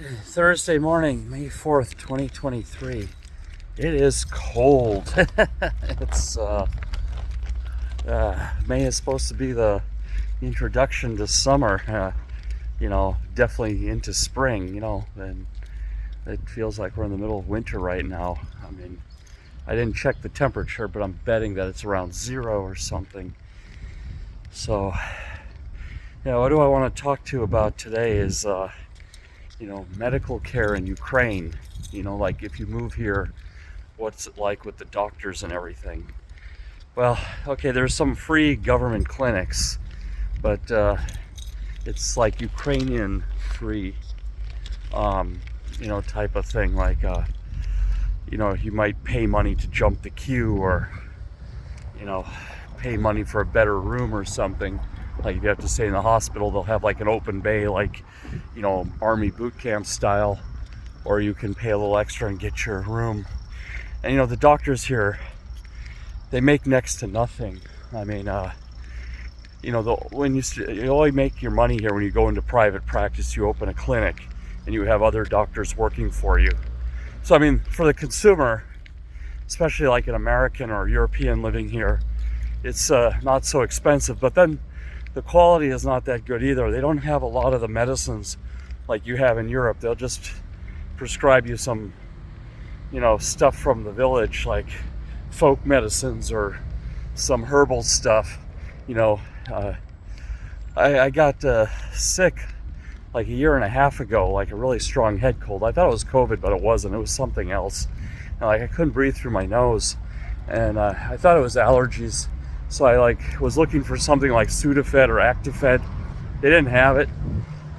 Thursday morning, May 4th, 2023. It is cold. It's May is supposed to be the introduction to summer, definitely into spring, and it feels like we're in the middle of winter right now. I mean, I didn't check the temperature, but I'm betting that it's around 0 or something. So, what do I want to talk to you about today is medical care in Ukraine. Like if you move here, what's it like with the doctors and everything? Well, okay, there's some free government clinics, but it's like Ukrainian free, type of thing. Like, you might pay money to jump the queue, or, pay money for a better room or something. Like if you have to stay in the hospital, they'll have like an open bay, like, army boot camp style, or you can pay a little extra and get your room. And the doctors here, they make next to nothing. I mean, when you only make your money here when you go into private practice. You open a clinic and you have other doctors working for you. So I mean, for the consumer, especially like an American or European living here, it's not so expensive. But then the quality is not that good either. They don't have a lot of the medicines like you have in Europe. They'll just prescribe you some, stuff from the village, like folk medicines or some herbal stuff. I got sick like a year and a half ago, like a really strong head cold. I thought it was COVID, but it wasn't. It was something else. And, I couldn't breathe through my nose, and I thought it was allergies. So I was looking for something like Sudafed or Actifed. They didn't have it,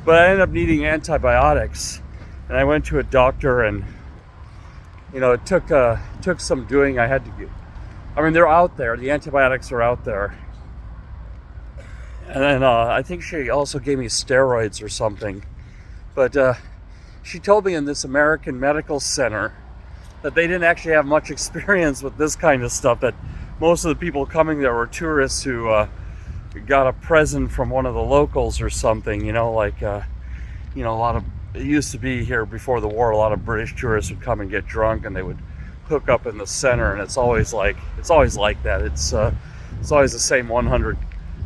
but I ended up needing antibiotics. And I went to a doctor, and it took some doing. I had to get. I mean, they're out there. The antibiotics are out there. And then I think she also gave me steroids or something. But she told me in this American medical center that they didn't actually have much experience with this kind of stuff. That most of the people coming there were tourists who got a present from one of the locals or something. A lot of, it used to be here before the war, a lot of British tourists would come and get drunk, and they would hook up in the center, and it's always like that. It's always the same 100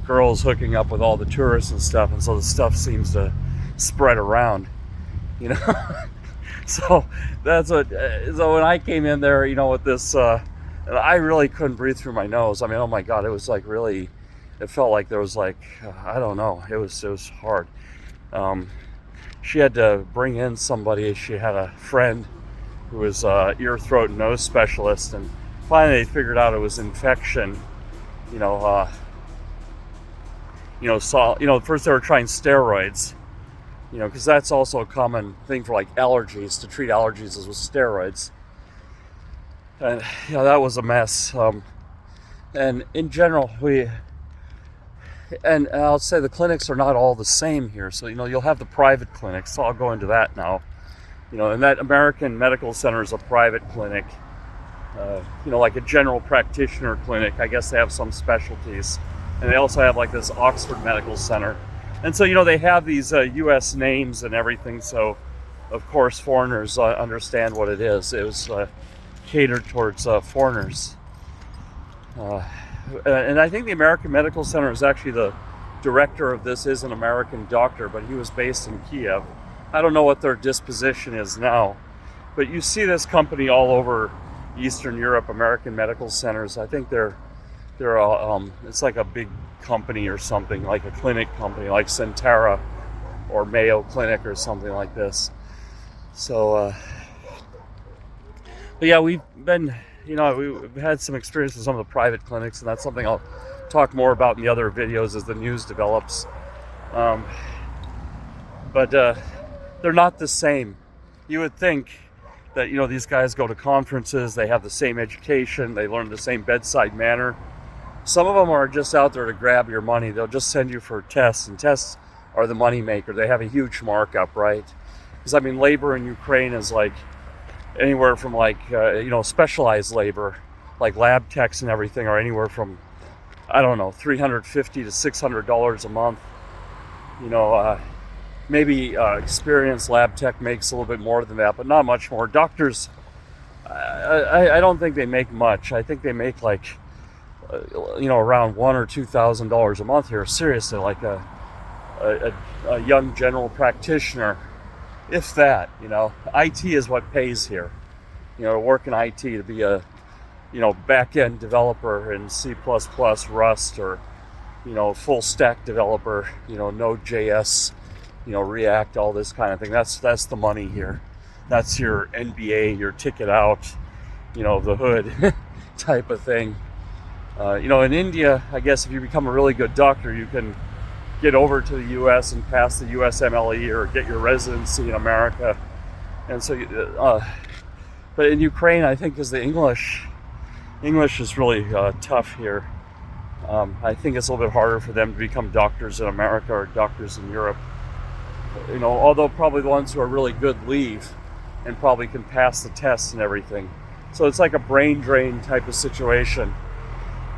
girls hooking up with all the tourists and stuff, and so the stuff seems to spread around. So that's what. So when I came in there, with this. And I really couldn't breathe through my nose. I mean, oh my God, it was really, it felt like there was I don't know, it was hard. She had to bring in somebody. She had a friend who was ear, throat, and nose specialist, and finally they figured out it was infection. First they were trying steroids, because that's also a common thing for allergies. To treat allergies is with steroids. And that was a mess. And in general, and I'll say the clinics are not all the same here. So you'll have the private clinics. So I'll go into that now. And that American Medical Center is a private clinic. Like a general practitioner clinic. I guess they have some specialties, and they also have this Oxford Medical Center. And so they have these U.S. names and everything. So of course foreigners understand what it is. It was catered towards foreigners. And I think the American Medical Center is actually, the director of this is an American doctor, but he was based in Kiev. I don't know what their disposition is now, but you see this company all over Eastern Europe, American Medical Centers. I think they're it's like a big company or something, like a clinic company, like Centara or Mayo Clinic or something like this. So, but yeah, we've been, we've had some experience with some of the private clinics, and that's something I'll talk more about in the other videos as the news develops. But they're not the same. You would think that, these guys go to conferences, they have the same education, they learn the same bedside manner. Some of them are just out there to grab your money. They'll just send you for tests, and tests are the money maker. They have a huge markup, right? Because labor in Ukraine is anywhere from specialized labor, like lab techs and everything, are anywhere from, I don't know, $350 to $600 a month. Maybe experienced lab tech makes a little bit more than that, but not much more. Doctors, I don't think they make much. I think they make like around $1,000 or $2,000 a month here. Seriously, like a young general practitioner, if that. IT is what pays here. To work in IT, to be a back-end developer in C++, Rust, or full stack developer, Node.js, React, all this kind of thing. That's the money here. That's your NBA, your ticket out, the hood type of thing. In India, I guess if you become a really good doctor, you can get over to the U.S. and pass the USMLE or get your residency in America. And so, but in Ukraine, I think is the English is really tough here. I think it's a little bit harder for them to become doctors in America or doctors in Europe. Although probably the ones who are really good leave and probably can pass the tests and everything. So it's like a brain drain type of situation.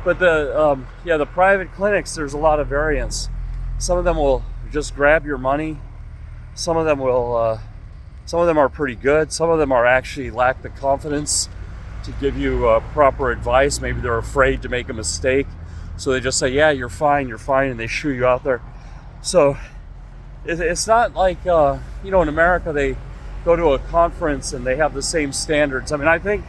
But the private clinics, there's a lot of variance. Some of them will just grab your money. Some of them are pretty good. Some of them are actually lack the confidence to give you proper advice. Maybe they're afraid to make a mistake. So they just say, yeah, you're fine, and they shoo you out there. So it's not like, in America, they go to a conference and they have the same standards. I mean, I think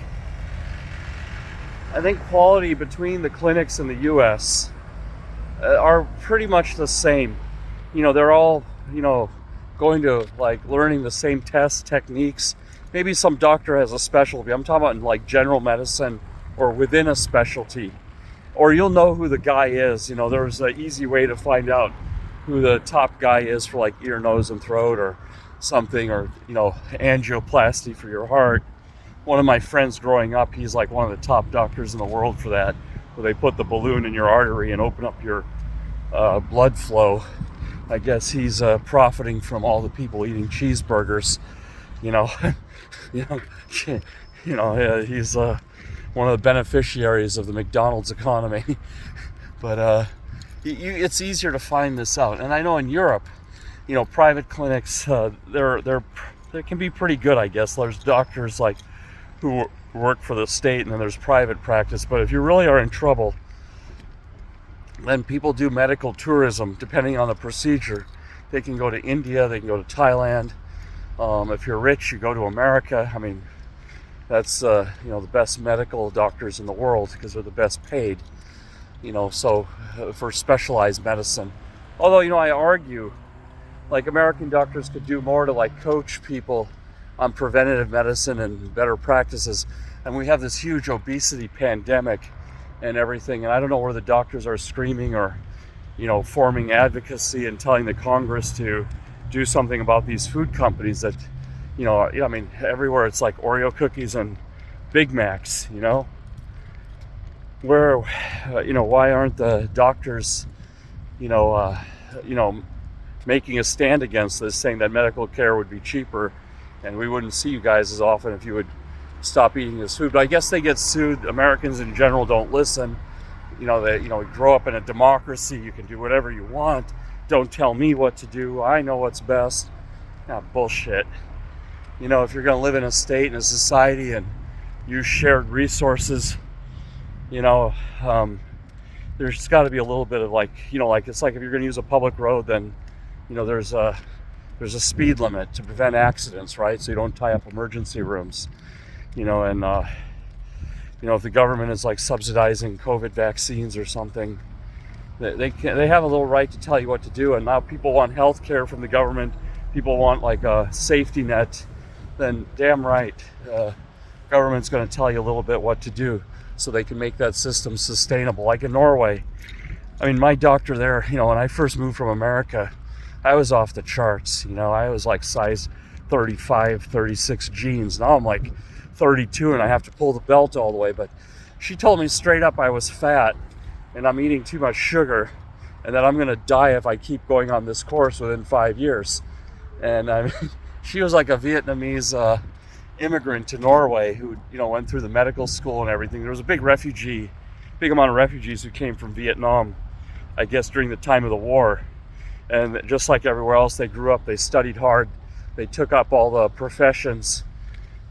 quality between the clinics in the U.S. Are pretty much the same. They're all, going to like learning the same tests, techniques. Maybe some doctor has a specialty. I'm talking about in like general medicine or within a specialty. Or you'll know who the guy is. There's an easy way to find out who the top guy is for like ear, nose, and throat or something, or, angioplasty for your heart. One of my friends growing up, he's like one of the top doctors in the world for that, where they put the balloon in your artery and open up your blood flow. I guess he's profiting from all the people eating cheeseburgers. He's one of the beneficiaries of the McDonald's economy. But it's easier to find this out. And I know in Europe, private clinics, they can be pretty good, I guess. There's doctors like who work for the state, and then there's private practice. But if you really are in trouble, then people do medical tourism depending on the procedure. They can go to India, they can go to Thailand. If you're rich, you go to America. I mean, that's the best medical doctors in the world because they're the best paid. So for specialized medicine. Although, I argue like American doctors could do more to like coach people on preventative medicine and better practices. And we have this huge obesity pandemic and everything. And I don't know where the doctors are screaming or, forming advocacy and telling the Congress to do something about these food companies that, everywhere it's like Oreo cookies and Big Macs, where, why aren't the doctors, making a stand against this, saying that medical care would be cheaper and we wouldn't see you guys as often if you would stop eating this food. But I guess they get sued. Americans in general don't listen. We grow up in a democracy. You can do whatever you want. Don't tell me what to do. I know what's best. Bullshit. If you're going to live in a state and a society and use shared resources, there's got to be a little bit of like, it's like if you're going to use a public road, then, there's a speed limit to prevent accidents, right? So you don't tie up emergency rooms, and if the government is like subsidizing COVID vaccines or something, they have a little right to tell you what to do. And now people want health care from the government. People want like a safety net. Then damn right, government's going to tell you a little bit what to do so they can make that system sustainable. Like in Norway, I mean, my doctor there, when I first moved from America, I was off the charts. I was like size 35, 36 jeans. Now I'm like 32 and I have to pull the belt all the way. But she told me straight up I was fat and I'm eating too much sugar and that I'm going to die if I keep going on this course within 5 years. And I mean, she was like a Vietnamese immigrant to Norway who, went through the medical school and everything. There was a big amount of refugees who came from Vietnam, I guess, during the time of the war. And just like everywhere else, they grew up, they studied hard, they took up all the professions,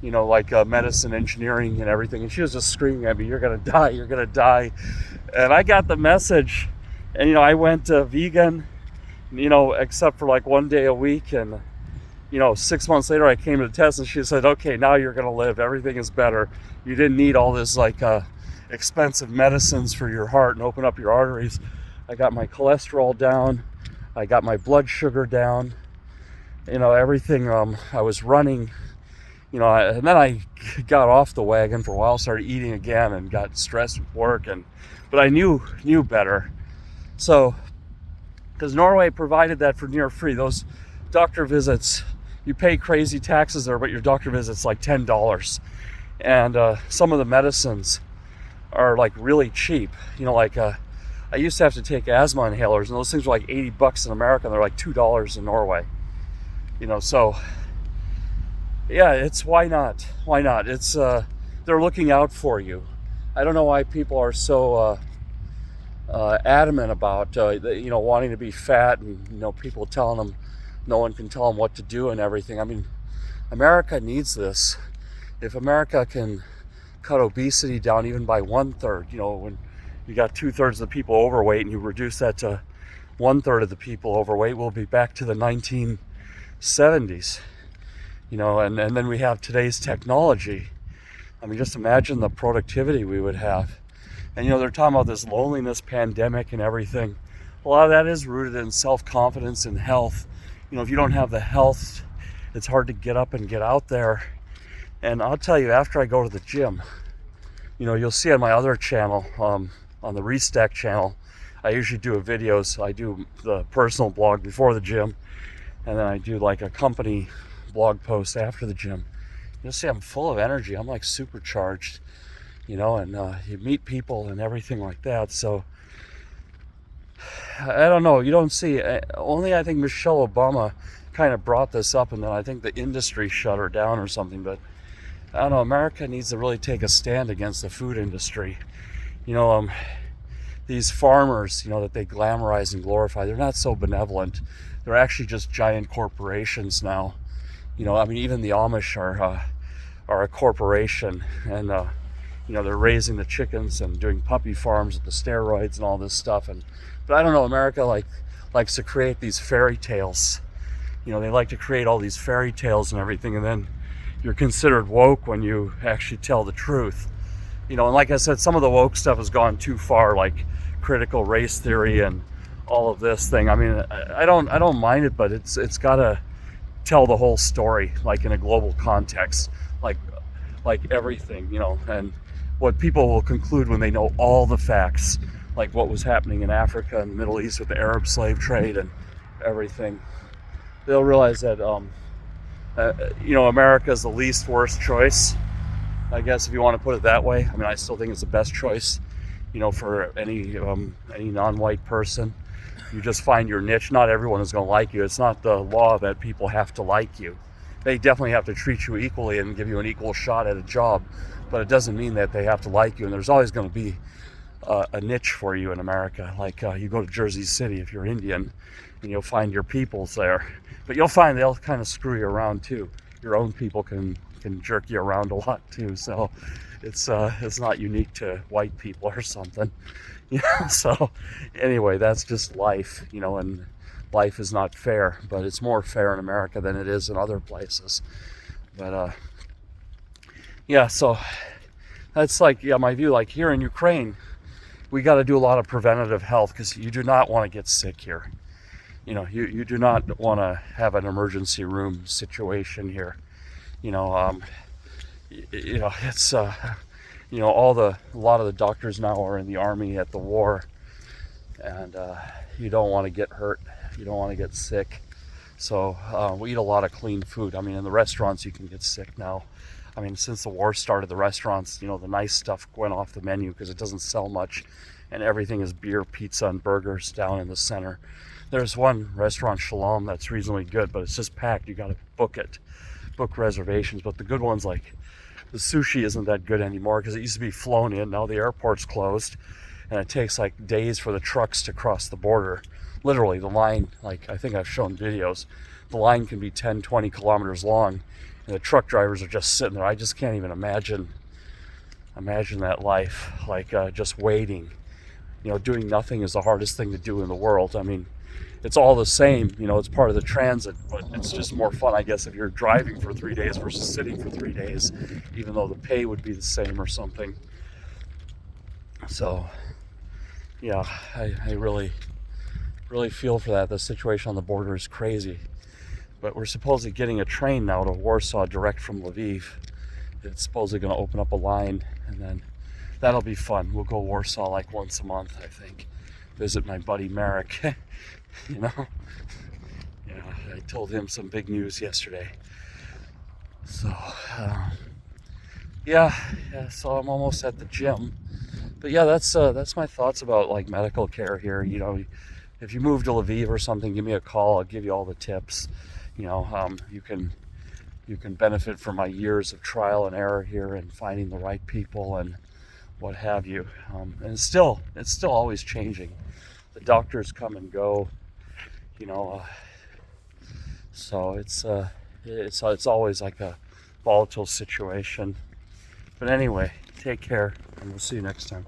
you know, like medicine, engineering, and everything. And she was just screaming at me, "You're gonna die, you're gonna die." And I got the message, and, you know, I went vegan, you know, except for like one day a week. And, you know, 6 months later, I came to the test, and she said, "Okay, now you're gonna live. Everything is better. You didn't need all this like expensive medicines for your heart and open up your arteries." I got my cholesterol down. I got my blood sugar down. You know, everything. I was running. You know, and then I got off the wagon for a while, started eating again, and got stressed with work. But I knew better. So, because Norway provided that for near free, those doctor visits, you pay crazy taxes there, but your doctor visit's like $10. And some of the medicines are like really cheap. You know, like I used to have to take asthma inhalers, and those things were like $80 in America, and they're like $2 in Norway. You know, so yeah, it's why not? Why not? It's they're looking out for you. I don't know why people are so adamant about you know, wanting to be fat, and, you know, people telling them no one can tell them what to do and everything. I mean, America needs this. If America can cut obesity down even by 1/3, you know, when you got 2/3 of the people overweight, and you reduce that to 1/3 of the people overweight, we'll be back to the 1970s. You know, and then we have today's technology. I mean, just imagine the productivity we would have. And, you know, they're talking about this loneliness pandemic and everything. A lot of that is rooted in self-confidence and health. You know, if you don't have the health, it's hard to get up and get out there. And I'll tell you, after I go to the gym, you know, you'll see on my other channel, on the Restack channel, I usually do videos. I do the personal blog before the gym, and then I do like a company blog post after the gym. You'll see I'm full of energy. I'm like supercharged, you know, and you meet people and everything like that. So I don't know. You don't see, only I think Michelle Obama kind of brought this up, and then I think the industry shut her down or something. But I don't know. America needs to really take a stand against the food industry. You know, these farmers, you know, that they glamorize and glorify, they're not so benevolent. They're actually just giant corporations now. You know, I mean, even the Amish are a corporation, and you know, they're raising the chickens and doing puppy farms with the steroids and all this stuff. But I don't know, America likes to create these fairy tales. You know, they like to create all these fairy tales and everything, and then you're considered woke when you actually tell the truth. You know, and like I said, some of the woke stuff has gone too far, like critical race theory and all of this thing. I mean, I don't mind it, but it's gotta tell the whole story, like in a global context, like everything, you know, and what people will conclude when they know all the facts, like what was happening in Africa and the Middle East with the Arab slave trade and everything. They'll realize that, you know, America is the least worst choice, I guess, if you want to put it that way. I mean, I still think it's the best choice, you know, for any non-white person. You just find your niche. Not everyone is going to like you. It's not the law that people have to like you. They definitely have to treat you equally and give you an equal shot at a job, but it doesn't mean that they have to like you. And there's always going to be a niche for you in America. Like you go to Jersey City if you're Indian, and you'll find your peoples there. But you'll find they'll kind of screw you around too. Your own people can jerk you around a lot too. So it's not unique to white people or something. You know, so anyway, that's just life, you know, and life is not fair, but it's more fair in America than it is in other places. But yeah, so that's like, yeah, my view. Like here in Ukraine, we got to do a lot of preventative health, because you do not want to get sick here. You know, you do not want to have an emergency room situation here. You know, it's you know, a lot of the doctors now are in the army at the war, and you don't want to get hurt. You don't want to get sick. So we eat a lot of clean food. I mean, in the restaurants you can get sick now. I mean, since the war started, the restaurants, you know, the nice stuff went off the menu because it doesn't sell much, and everything is beer, pizza, and burgers down in the center. There's one restaurant, Shalom, that's reasonably good, but it's just packed. You got to book reservations. But the good ones, like the sushi, isn't that good anymore because it used to be flown in. Now the airport's closed, and it takes like days for the trucks to cross the border. literally the line, like I think I've shown videos, the line can be 10, 20 kilometers long, and the truck drivers are just sitting there. I just can't even imagine that life, like just waiting. You know, doing nothing is the hardest thing to do in the world. I mean, it's all the same, you know, it's part of the transit, but it's just more fun, I guess, if you're driving for 3 days versus sitting for 3 days, even though the pay would be the same or something. So, yeah, I really feel for that. The situation on the border is crazy. But we're supposedly getting a train now to Warsaw direct from Lviv. It's supposedly going to open up a line, and then that'll be fun. We'll go Warsaw like once a month, I think. Visit my buddy Marek. You know? Yeah, I told him some big news yesterday. So, yeah, so I'm almost at the gym. But yeah, that's my thoughts about like medical care here. You know, if you move to Lviv or something, give me a call. I'll give you all the tips. You know, you can benefit from my years of trial and error here and finding the right people and what have you. And it's still always changing. The doctors come and go. You know, so it's always like a volatile situation. But anyway, take care, and we'll see you next time.